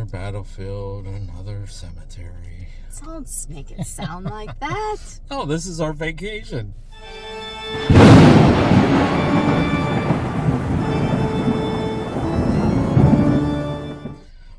Another battlefield, another cemetery. Don't make it sound like that. Oh, this is our vacation.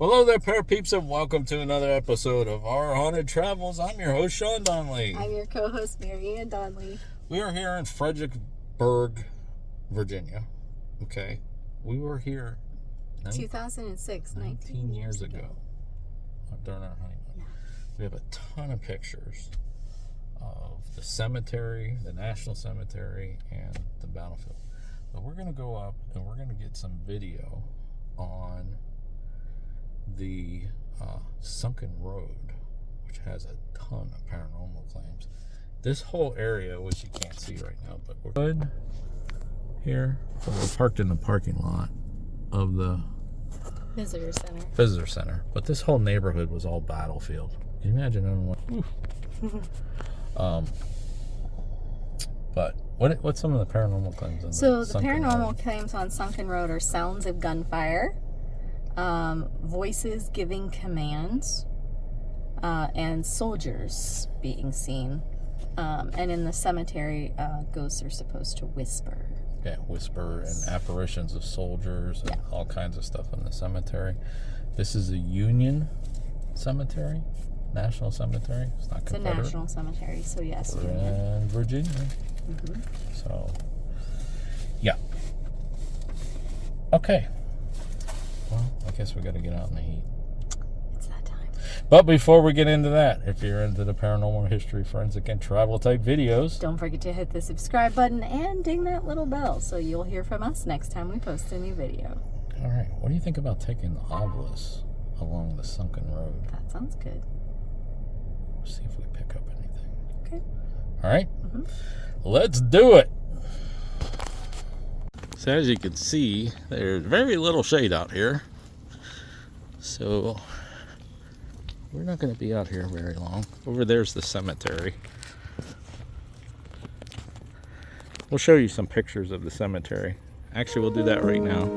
Hello there, pair peeps, and welcome to another episode of Our Haunted Travels. I'm your host, Sean Donnelly. I'm your co-host, Marye Donnelly. We are here in Fredericksburg, Virginia. Okay, we were here 2006, 19 years ago. During our honeymoon. Yeah. We have a ton of pictures of the cemetery, the National Cemetery, and the battlefield. But we're going to go up and we're going to get some video on the sunken road, which has a ton of paranormal claims. This whole area, which you can't see right now, but we're good here. So we're parked in the parking lot of the visitor center. But this whole neighborhood was all battlefield. Can you imagine everyone? But what's some of the paranormal claims on So the paranormal road? claims on Sunken Road are sounds of gunfire, voices giving commands, and soldiers being seen. And in the cemetery, ghosts are supposed to whisper. Yeah, whisper and apparitions of soldiers and all kinds of stuff in the cemetery. This is a Union cemetery, National Cemetery. It's not Confederate. It's a national cemetery, so yes. We're in Virginia. Mm-hmm. So, yeah. Okay. Well, I guess we got to get out in the heat. It's that time. But before we get into that, if you're into the paranormal, history, forensic, and travel type videos, don't forget to hit the subscribe button and ding that little bell so you'll hear from us next time we post a new video. All right. What do you think about taking the obelisk along the sunken road? That sounds good. See if we pick up anything. Okay. All right. Mm-hmm. Let's do it. So as you can see, there's very little shade out here. So we're not going to be out here very long. Over there's the cemetery. We'll show you some pictures of the cemetery. Actually, we'll do that right now.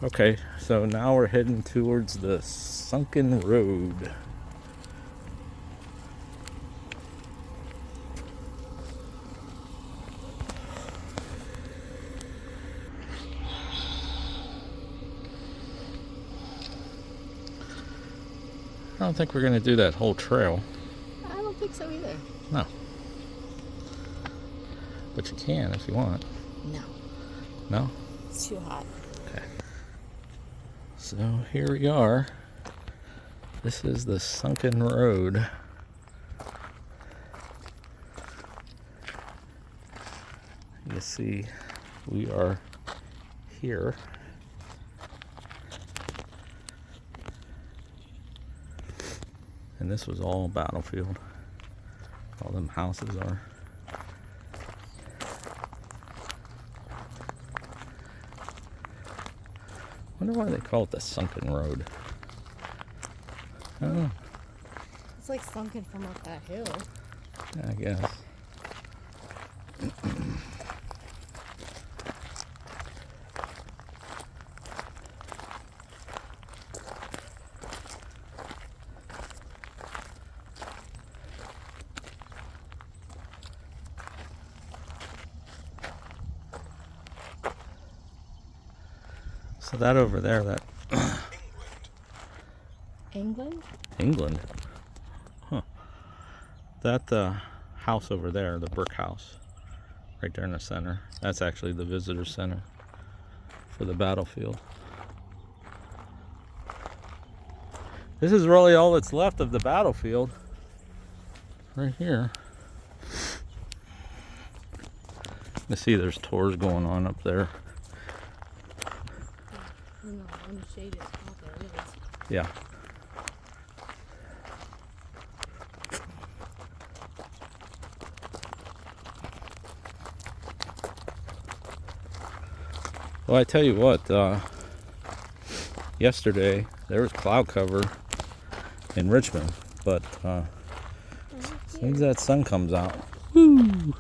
Okay, so now we're heading towards the sunken road. I don't think we're going to do that whole trail. I don't think so either. No. But you can if you want. No. No? It's too hot. Okay. So here we are. This is the sunken road. You see, we are here. And this was all battlefield. All them houses are. Wonder why they call it the sunken road. I don't know. It's like sunken from up that hill. I guess. So that over there, that England? England. Huh. That house over there, the brick house, right there in the center, that's actually the visitor center for the battlefield. This is really all that's left of the battlefield. Right here. You see there's tours going on up there. No, unshaded spot there is. Yeah. Well, I tell you what, yesterday there was cloud cover in Richmond, but as soon as that sun comes out, woo!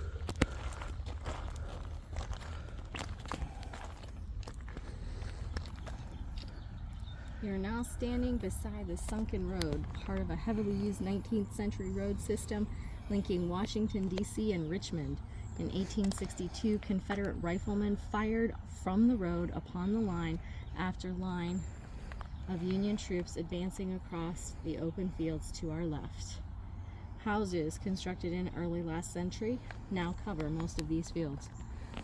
We are now standing beside the sunken road, part of a heavily used 19th century road system linking Washington, D.C. and Richmond. In 1862, Confederate riflemen fired from the road upon the line after line of Union troops advancing across the open fields to our left. Houses constructed in early last century now cover most of these fields.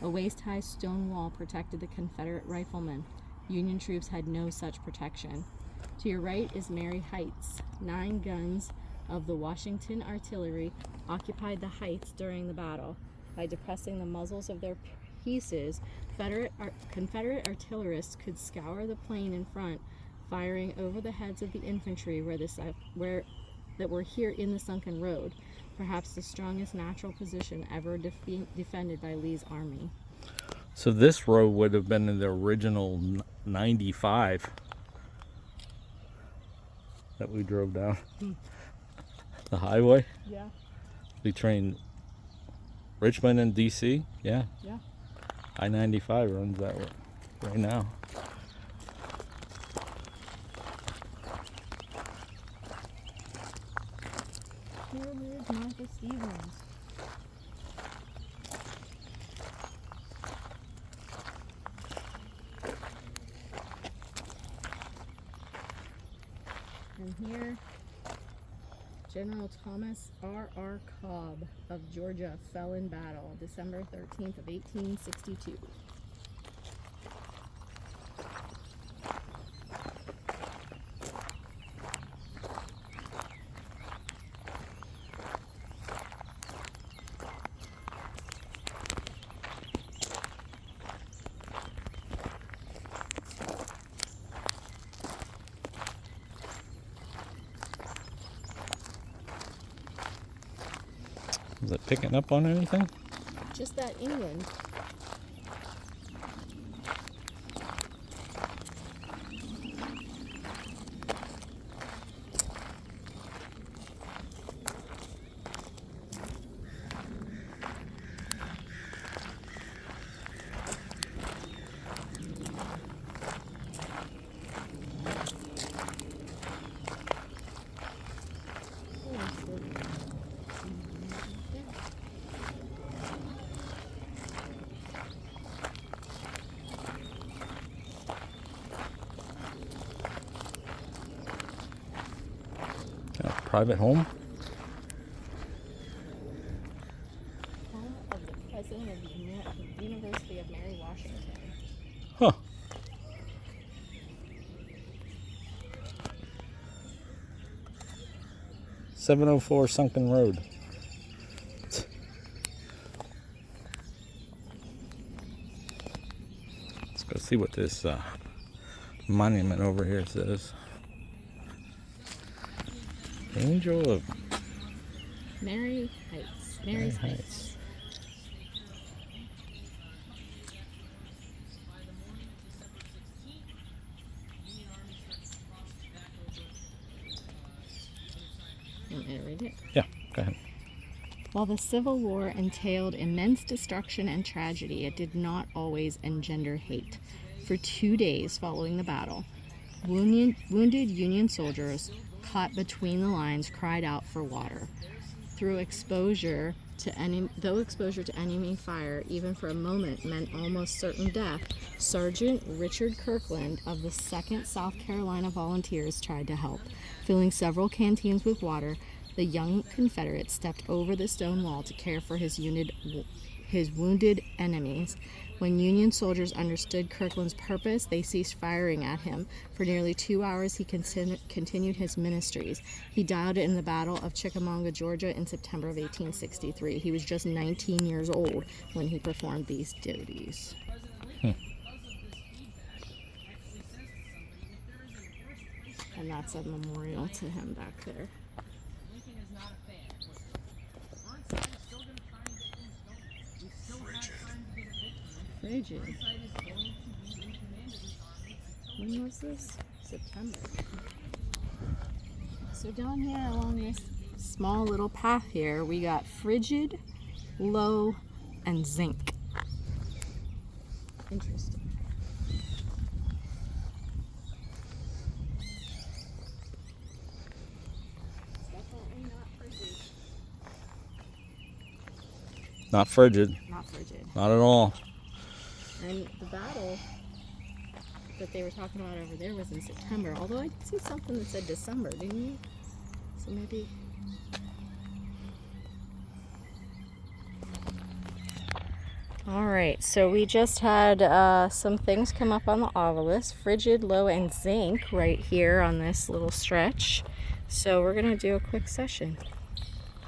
A waist-high stone wall protected the Confederate riflemen. Union troops had no such protection. To your right is Marye Heights. 9 guns of the Washington artillery occupied the heights during the battle. By depressing the muzzles of their pieces, Confederate artillerists could scour the plain in front, firing over the heads of the infantry that were here in the sunken road, perhaps the strongest natural position ever defended by Lee's army. So this road would have been in the original 95 that we drove down. The highway? Yeah. Between Richmond and DC? Yeah. Yeah. I-95 runs that way right now. Here lives Martha Stevens. And here, General Thomas R.R. Cobb of Georgia fell in battle December 13th of 1862. Is it picking up on anything? Just that England. Private home? Home of the president of the University of Mary Washington. Huh. .704 Sunken Road. Let's go see what this monument over here says. Angel of Marye Heights. Marye's Heights. You want me to read it? Yeah, go ahead. While the Civil War entailed immense destruction and tragedy, it did not always engender hate. For 2 days following the battle, wounded Union soldiers caught between the lines cried out for water. Though exposure to enemy fire, even for a moment, meant almost certain death, Sergeant Richard Kirkland of the 2nd South Carolina Volunteers tried to help. Filling several canteens with water, the young Confederate stepped over the stone wall to care for his wounded enemies. When Union soldiers understood Kirkland's purpose, they ceased firing at him. For nearly 2 hours, he continued his ministries. He died in the Battle of Chickamauga, Georgia, in September of 1863. He was just 19 years old when he performed these duties. And that's a memorial to him back there. Frigid. When was this? September. So down here along this small little path here, we got frigid, low, and zinc. Interesting. Definitely not frigid. Not frigid. Not frigid. Not at all. And the battle that they were talking about over there was in September. Although I did see something that said December, didn't you? So maybe. All right, so we just had some things come up on the obelisk, frigid, low, and zinc right here on this little stretch. So we're gonna do a quick session.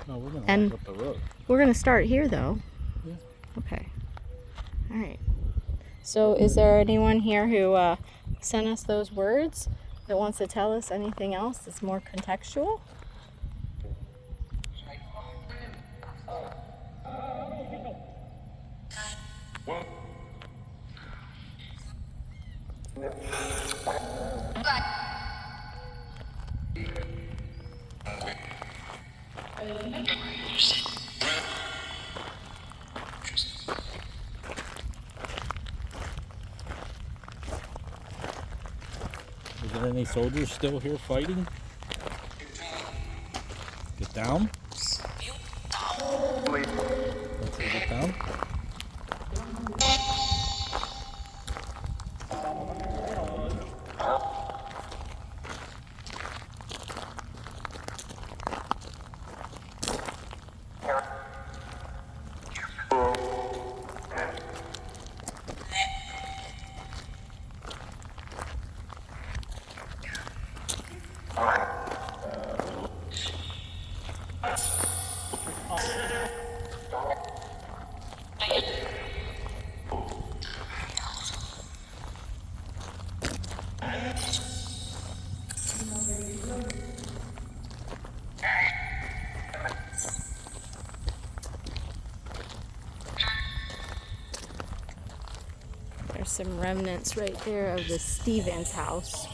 No, we're gonna walk up the road. We're gonna start here though. Yeah. Okay. All right. So is there anyone here who sent us those words that wants to tell us anything else that's more contextual? Is there any soldiers still here fighting? Get down. Let's say get down. There's some remnants right there of the Stevens house.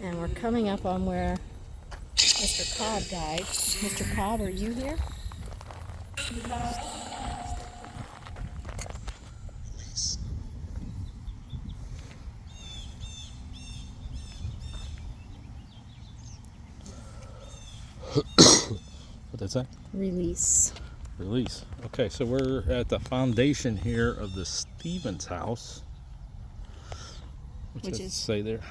And we're coming up on where Mr. Cobb died. Mr. Cobb, are you here? What'd that say? Release. Release. Okay, so we're at the foundation here of the Stevens house. Which does it say there?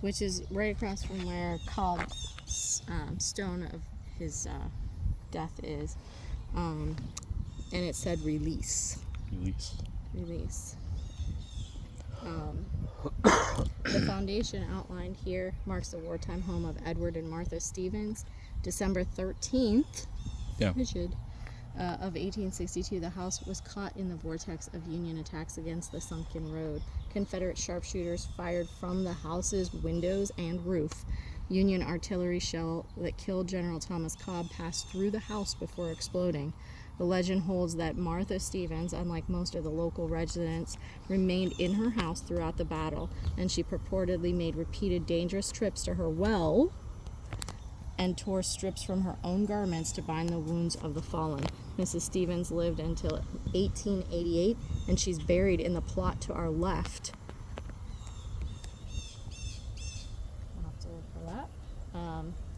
Which is right across from where Cobb's stone of his death is. And it said release. Release. Release. The foundation outlined here marks the wartime home of Edward and Martha Stevens. December 13th, rigid, of 1862, the house was caught in the vortex of Union attacks against the sunken road. Confederate sharpshooters fired from the house's windows and roof. Union artillery shell that killed General Thomas Cobb passed through the house before exploding. The legend holds that Martha Stevens, unlike most of the local residents, remained in her house throughout the battle, and she purportedly made repeated dangerous trips to her well and tore strips from her own garments to bind the wounds of the fallen. Mrs. Stevens lived until 1888, and she's buried in the plot to our left. I'll have to look for that.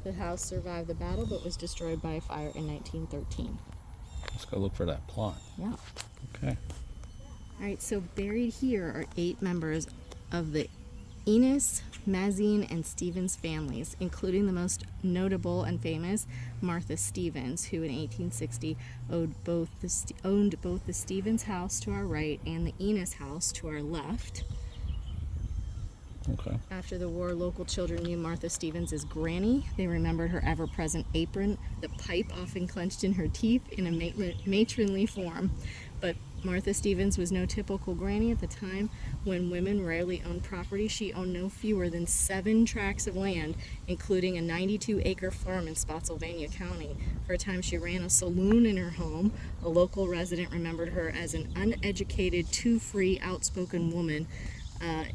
The house survived the battle, but was destroyed by a fire in 1913. Let's go look for that plot. Yeah. Okay. All right, so buried here are 8 members of the Enos, Mazine, and Stevens families, including the most notable and famous Martha Stevens, who in 1860 owned both the Stevens house to our right and the Enos house to our left. Okay. After the war, local children knew Martha Stevens as Granny. They remembered her ever-present apron, the pipe often clenched in her teeth in a matronly form. But Martha Stevens was no typical granny at the time. When women rarely owned property, she owned no fewer than 7 tracts of land, including a 92-acre farm in Spotsylvania County. For a time, she ran a saloon in her home. A local resident remembered her as an uneducated, too-free, outspoken woman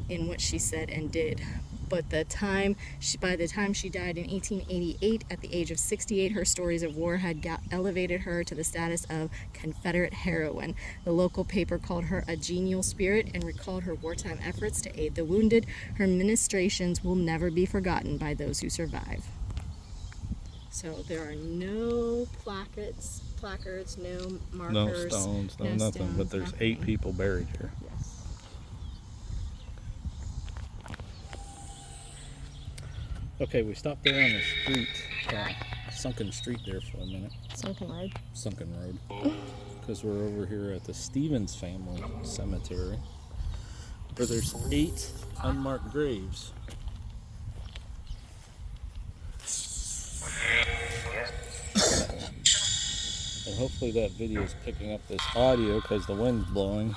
in what she said and did. But by the time she died in 1888, at the age of 68, her stories of war had elevated her to the status of Confederate heroine. The local paper called her a genial spirit and recalled her wartime efforts to aid the wounded. Her ministrations will never be forgotten by those who survive. So there are no placards, no markers, No stones, no nothing. stones, But there's nothing. 8 people buried here. Yes. Okay, we stopped there on the street, sunken street there for a minute. Sunken road. Sunken road. Because we're over here at the Stevens family cemetery, where there's 8 unmarked graves. And hopefully that video is picking up this audio because the wind's blowing.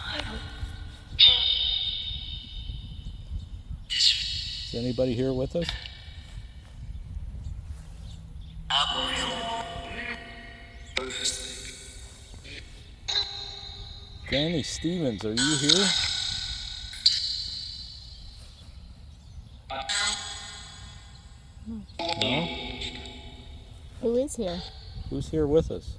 Is anybody here with us? Granny Stevens, are you here? No? Who is here? Who's here with us?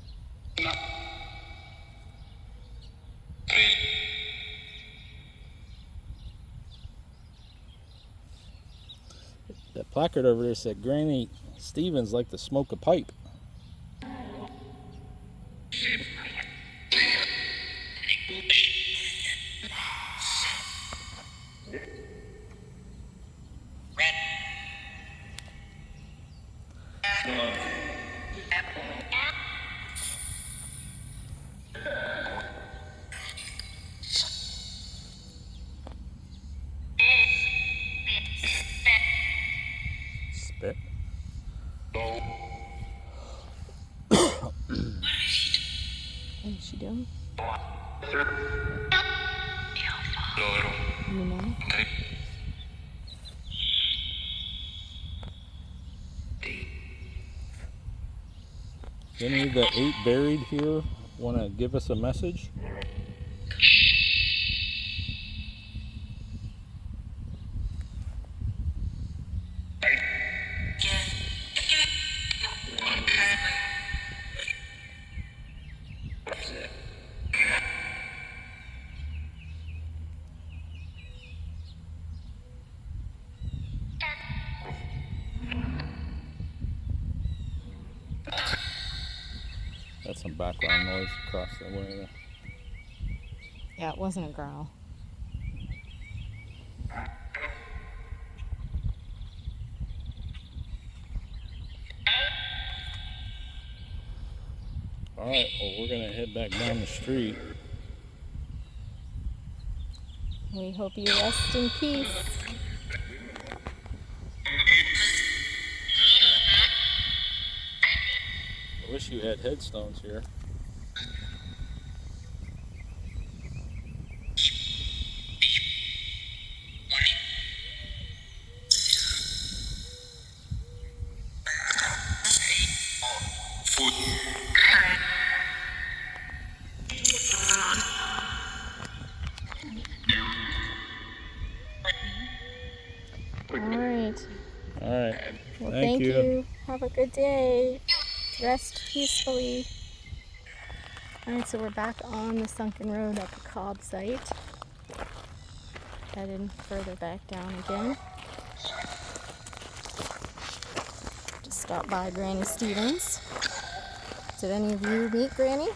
That placard over there said Granny Stevens liked to smoke a pipe. Spit. What is she doing? You know? Any of the 8 buried here want to give us a message? That's some background noise across the way there. Yeah, it wasn't a girl. Alright, well we're going to head back down the street. We hope you rest in peace. I wish you had headstones here. All right. All right. Well, thank you. Have a good day. Rest peacefully. All right, so we're back on the sunken road at the Cobb site. Heading further back down again. Just stopped by Granny Stevens. Did any of you meet Granny?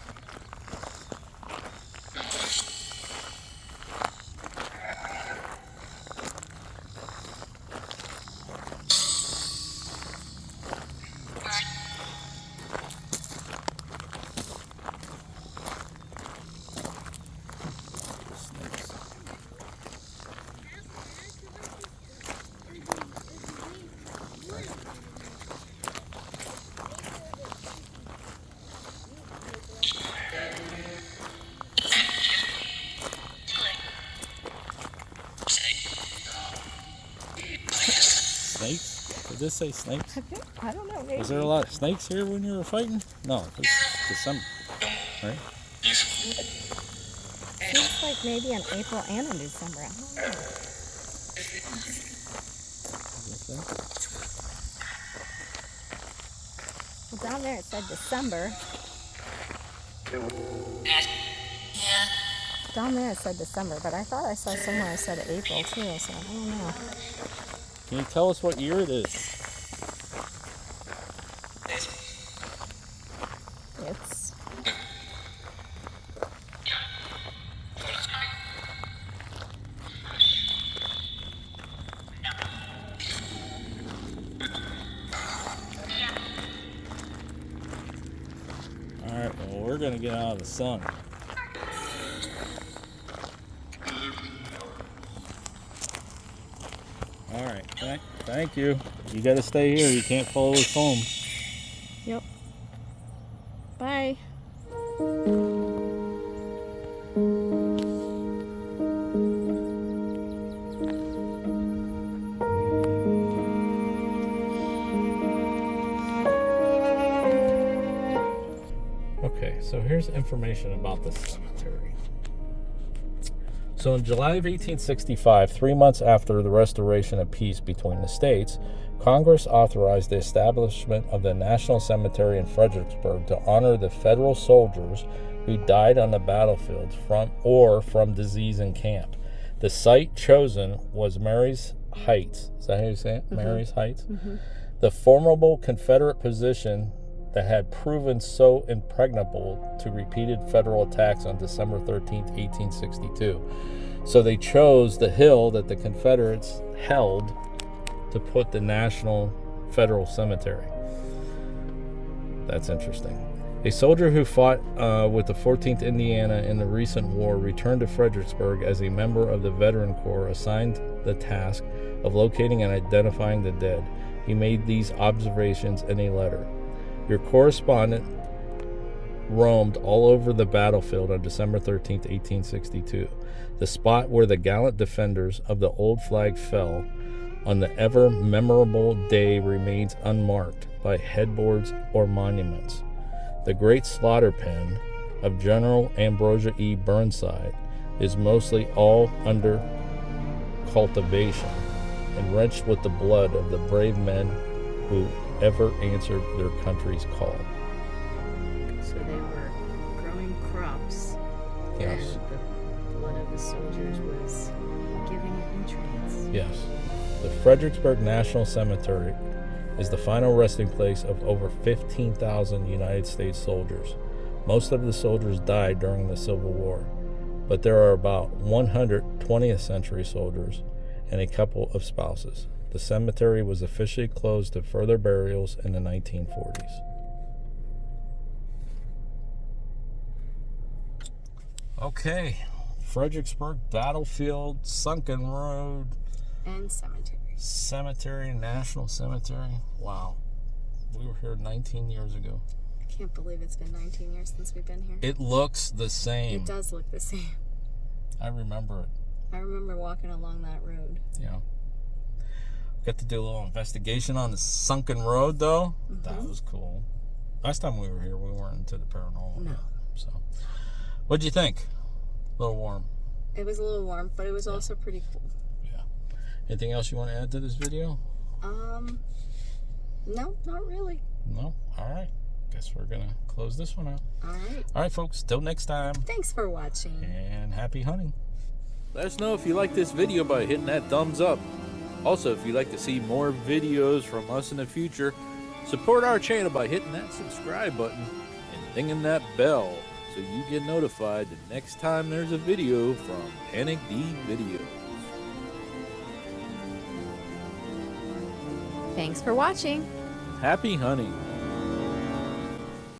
Snakes? Did this say snakes? I don't know. Maybe. Was there a lot of snakes here when you were fighting? No, this is December, right? Seems like maybe in April and in December. I don't know. Well, down there it said December. Down there it said December, but I thought I saw somewhere it said April too, so I don't know. Can you tell us what year it is? It's All right, well, we're going to get out of the sun. All right, thank you. You got to stay here. You can't follow us home. Yep. Bye. Okay, so here's information about the cemetery. So in July of 1865, 3 months after the restoration of peace between the states, Congress authorized the establishment of the National Cemetery in Fredericksburg to honor the federal soldiers who died on the battlefield from disease in camp. The site chosen was Marye's Heights. Is that how you say it? Mm-hmm. Marye's Heights? Mm-hmm. The formidable Confederate position that had proven so impregnable to repeated federal attacks on December 13th, 1862. So they chose the hill that the Confederates held to put the National Federal Cemetery. That's interesting. A soldier who fought with the 14th Indiana in the recent war returned to Fredericksburg as a member of the Veteran Corps assigned the task of locating and identifying the dead. He made these observations in a letter. Your correspondent roamed all over the battlefield on December 13, 1862. The spot where the gallant defenders of the old flag fell on the ever memorable day remains unmarked by headboards or monuments. The great slaughter pen of General Ambrosia E. Burnside is mostly all under cultivation, enriched with the blood of the brave men who ever answered their country's call. So they were growing crops. Yes. And the blood of the soldiers was giving it nutrients. Yes. The Fredericksburg National Cemetery is the final resting place of over 15,000 United States soldiers. Most of the soldiers died during the Civil War, but there are about 100 20th century soldiers and a couple of spouses. The cemetery was officially closed to further burials in the 1940s. Okay, Fredericksburg Battlefield, Sunken Road, And Cemetery, National Cemetery. Wow, we were here 19 years ago. I can't believe it's been 19 years since we've been here. It looks the same. It does look the same. I remember it. I remember walking along that road. Yeah. Got to do a little investigation on the sunken road, though. Mm-hmm. That was cool. Last time we were here, we weren't into the paranormal. No. So, what'd you think? A little warm. It was a little warm, but it was also pretty cool. Yeah. Anything else you want to add to this video? No, not really. No? All right. Guess we're going to close this one out. All right. All right, folks. Till next time. Thanks for watching. And happy hunting. Let us know if you like this video by hitting that thumbs up. Also, if you'd like to see more videos from us in the future, support our channel by hitting that subscribe button and dinging that bell so you get notified the next time there's a video from Panic D Videos. Thanks for watching. Happy hunting.